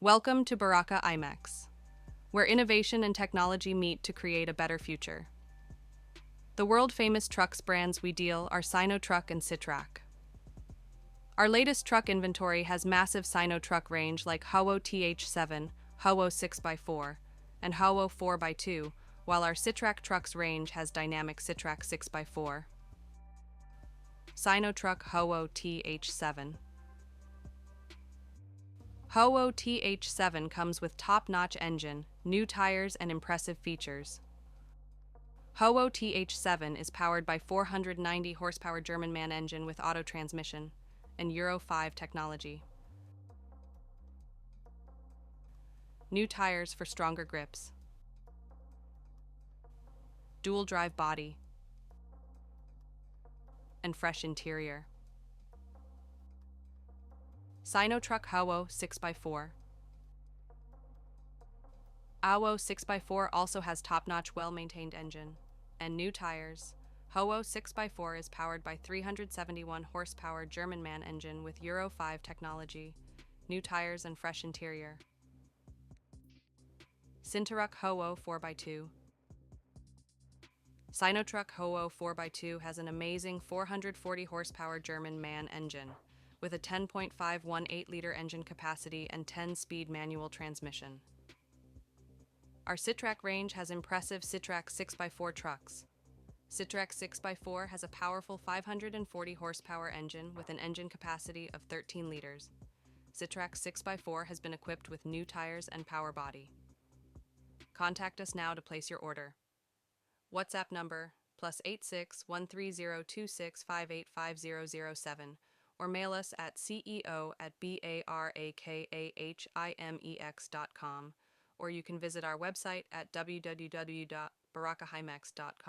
Welcome to Baraka IMEX, where innovation and technology meet to create a better future. The world-famous trucks brands we deal are Sinotruk and Sitrak. Our latest truck inventory has massive Sino truck range like HOWO TH7, HOWO 6x4, and HOWO 4x2, while our Sitrak trucks range has dynamic Sitrak 6x4. Sinotruk HOWO TH7. HOWO TH7 comes with top-notch engine, new tires, and impressive features. HOWO TH7 is powered by 490 horsepower German-MAN engine with auto transmission and Euro 5 technology. New tires for stronger grips. Dual drive body and fresh interior. Sinotruk HOWO 6x4. HOWO 6x4 also has top-notch, well-maintained engine and new tires. HOWO 6x4 is powered by 371 horsepower German-MAN engine with Euro 5 technology, new tires, and fresh interior. Sinotruk HOWO 4x2. Sinotruk HOWO 4x2 has an amazing 440 horsepower German-MAN engine with a 10.518-liter engine capacity and 10-speed manual transmission. Our Sitrak range has impressive Sitrak 6x4 trucks. Sitrak 6x4 has a powerful 540 horsepower engine with an engine capacity of 13 liters. Sitrak 6x4 has been equipped with new tires and power body. Contact us now to place your order. WhatsApp number +86 13026 585007 or mail us at ceo@barakahImex.com, or you can visit our website at www.barakahimex.com.